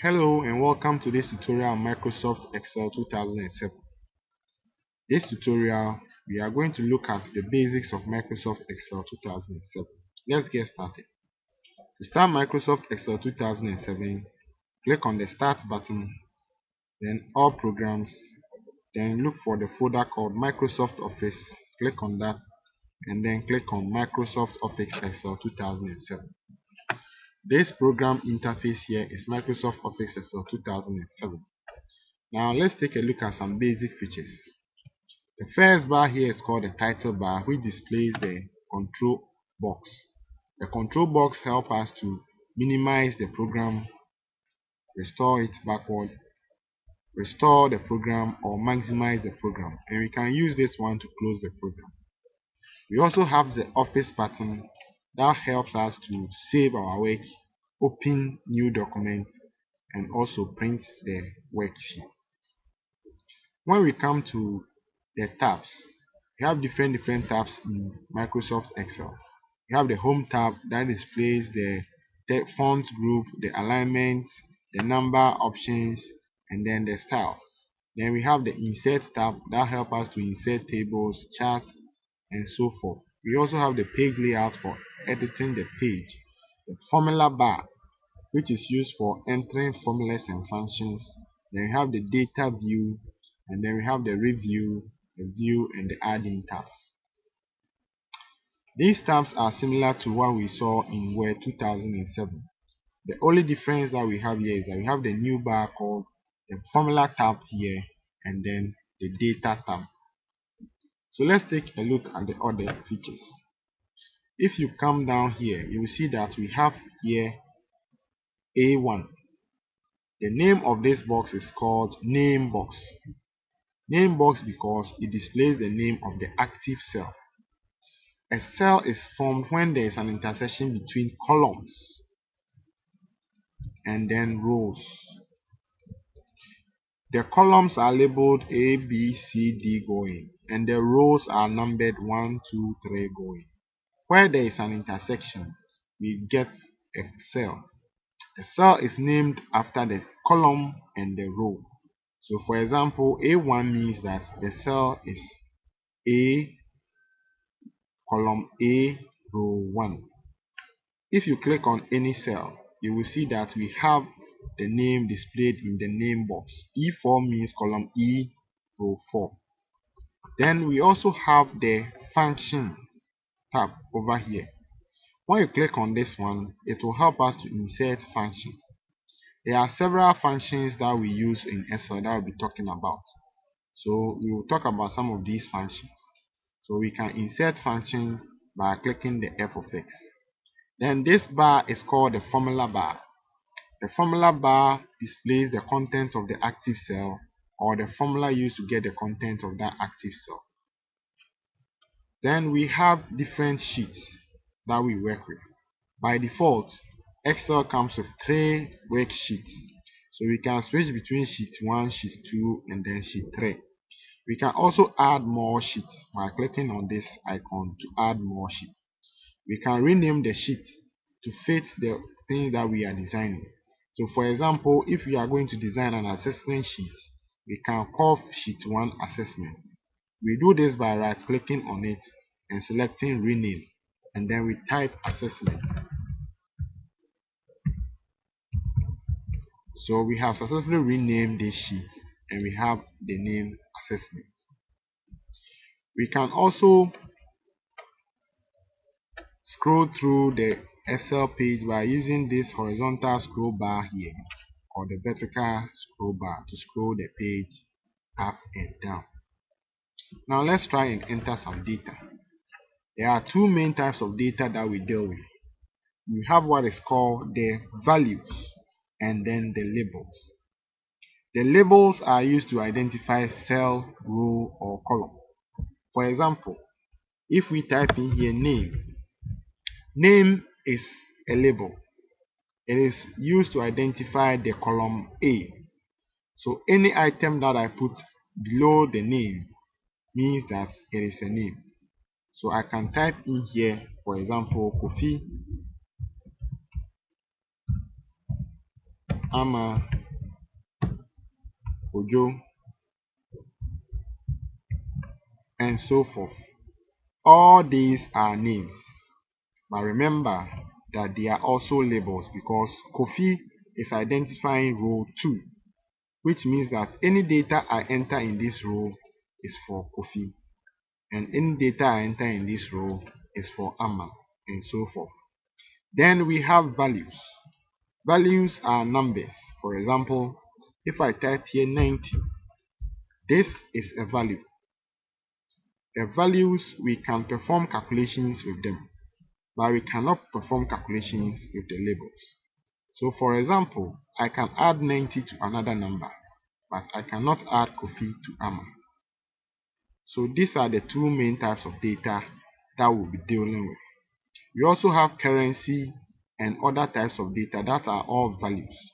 Hello and welcome to this tutorial on Microsoft Excel 2007. This tutorial, we are going to look at the basics of Microsoft Excel 2007. Let's get started. To start Microsoft Excel 2007, click on the Start button, then All Programs, then look for the folder called Microsoft Office, click on that, and then click on Microsoft Office Excel 2007. This program interface here is Microsoft Office Excel 2007. Now let's take a look at some basic features. The first bar here is called the title bar, which displays the control box. The control box helps us to minimize the program, restore it backward, restore the program, or maximize the program. And we can use this one to close the program. We also have the office button that helps us to save our work, open new documents, and also print the worksheet. When we come to the tabs, we have different tabs in Microsoft Excel. We have the home tab that displays the font group, the alignment, the number options, and then the style. Then we have the insert tab that helps us to insert tables, charts, and so forth. We also have the page layout for editing the page, the formula bar, which is used for entering formulas and functions. Then we have the data view, and then we have the review, the view, and the add-in tabs. These tabs are similar to what we saw in Word 2007. The only difference that we have here is that we have the new bar called the formula tab here, and then the data tab. So let's take a look at the other features. If you come down here, you will see that we have here A1. The name of this box is called name box. Name box because it displays the name of the active cell. A cell is formed when there is an intersection between columns and then rows. The columns are labeled A, B, C, D going, and the rows are numbered 1, 2, 3 going. Where there is an intersection, we get a cell. The cell is named after the column and the row. So for example, A1 means that the cell is A, column A, row 1. If you click on any cell, you will see that we have the name displayed in the name box. E4 means column E, row 4. Then we also have the function tab over here. When you click on this one, it will help us to insert function. There are several functions that we use in Excel that we'll be talking about. So we will talk about some of these functions. So we can insert function by clicking the F of X. Then this bar is called the formula bar. The formula bar displays the contents of the active cell or the formula used to get the content of that active cell. Then we have different sheets that we work with. By default, Excel comes with 3 worksheets. So we can switch between sheet 1, sheet 2, and then sheet 3. We can also add more sheets by clicking on this icon to add more sheets. We can rename the sheet to fit the thing that we are designing. So for example, if we are going to design an assessment sheet, we can call sheet 1 assessment. We do this by right clicking on it and selecting rename, and then we type assessment. So we have successfully renamed this sheet and we have the name assessment. We can also scroll through the Excel page by using this horizontal scroll bar here or the vertical scroll bar to scroll the page up and down. Now let's try and enter some data. There are 2 main types of data that we deal with. We have what is called the values and then the labels. The labels are used to identify cell, row, or column. For example, if we type in here name, name is a label. It is used to identify the column A. So any item that I put below the name means that it is a name. So I can type in here, for example, Kofi, Ama, Ojo, and so forth. All these are names, but remember that they are also labels because Kofi is identifying row 2, which means that any data I enter in this row is for Kofi, and any data I enter in this row is for Ama, and so forth. Then we have values. Values are numbers. For example, if I type here 90, this is a value. The values, we can perform calculations with them, but we cannot perform calculations with the labels. So for example, I can add 90 to another number, but I cannot add Kofi to Ama. So these are the two main types of data that we'll be dealing with. We also have currency and other types of data that are all values.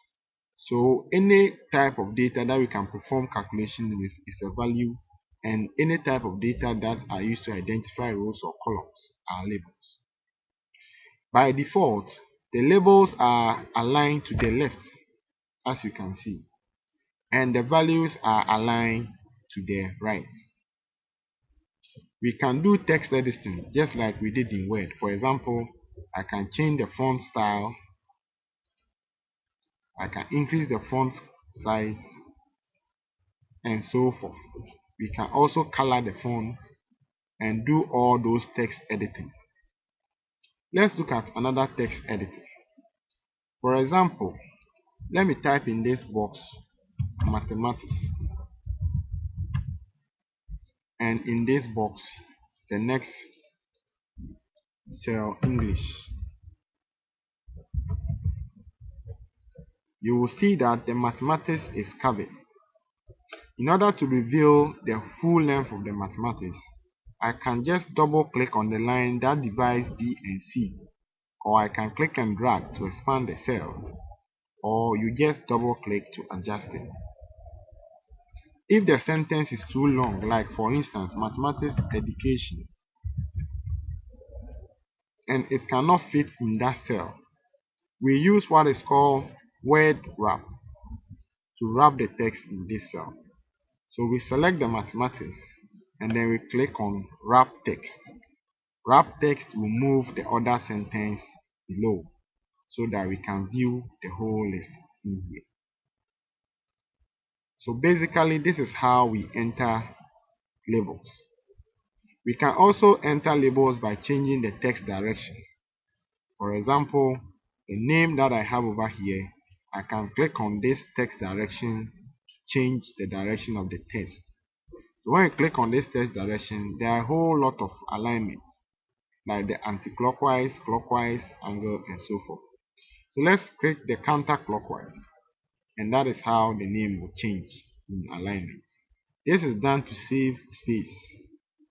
So any type of data that we can perform calculation with is a value, and any type of data that are used to identify rows or columns are labels. By default, the labels are aligned to the left, as you can see, and the values are aligned to the right. We can do text editing just like we did in Word. For example, I can change the font style, I can increase the font size, and so forth. We can also color the font and do all those text editing. Let's look at another text editing. For example, let me type in this box mathematics, and in this box the next cell English. You will see that the mathematics is covered. In order to reveal the full length of the mathematics, I can just double click on the line that divides B and C, or I can click and drag to expand the cell, or you just double click to adjust it. If the sentence is too long, like for instance mathematics education, and it cannot fit in that cell, we use what is called word wrap to wrap the text in this cell. So we select the mathematics and then we click on wrap text. Wrap text will move the other sentence below so that we can view the whole list in here. So basically this is how we enter labels. We can also enter labels by changing the text direction. For example, the name that I have over here, I can click on this text direction to change the direction of the text. So when you click on this text direction, there are a whole lot of alignments, like the anti-clockwise, clockwise, angle, and so forth. So let's click the counterclockwise, and that is how the name will change in alignment. This is done to save space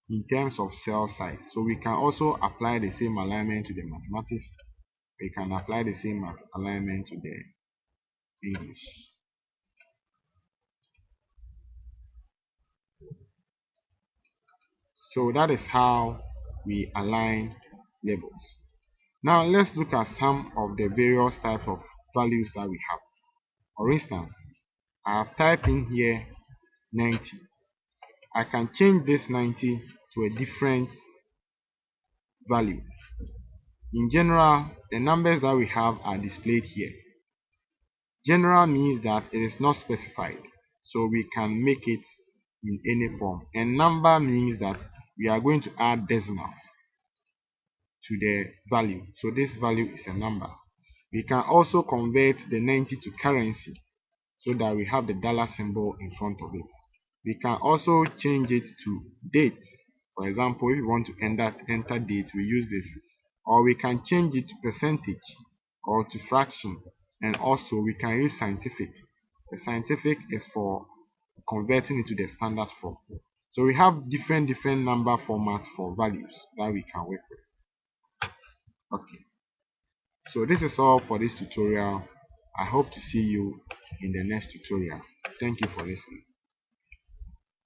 in terms of cell size. So we can also apply the same alignment to the mathematics. We can apply the same alignment to the English. So that is how we align labels. Now let's look at some of the various types of values that we have. For instance, I have typed in here 90. I can change this 90 to a different value. In general, the numbers that we have are displayed here. General means that it is not specified, so we can make it in any form. And number means that we are going to add decimals to the value. So this value is a number. We can also convert the 90 to currency so that we have the dollar symbol in front of it. We can also change it to date. For example, if you want to enter date, we use this. Or we can change it to percentage or to fraction. And also we can use scientific. The scientific is for converting it to the standard form. So we have different number formats for values that we can work with. Okay. So this is all for this tutorial. I hope to see you in the next tutorial. Thank you for listening.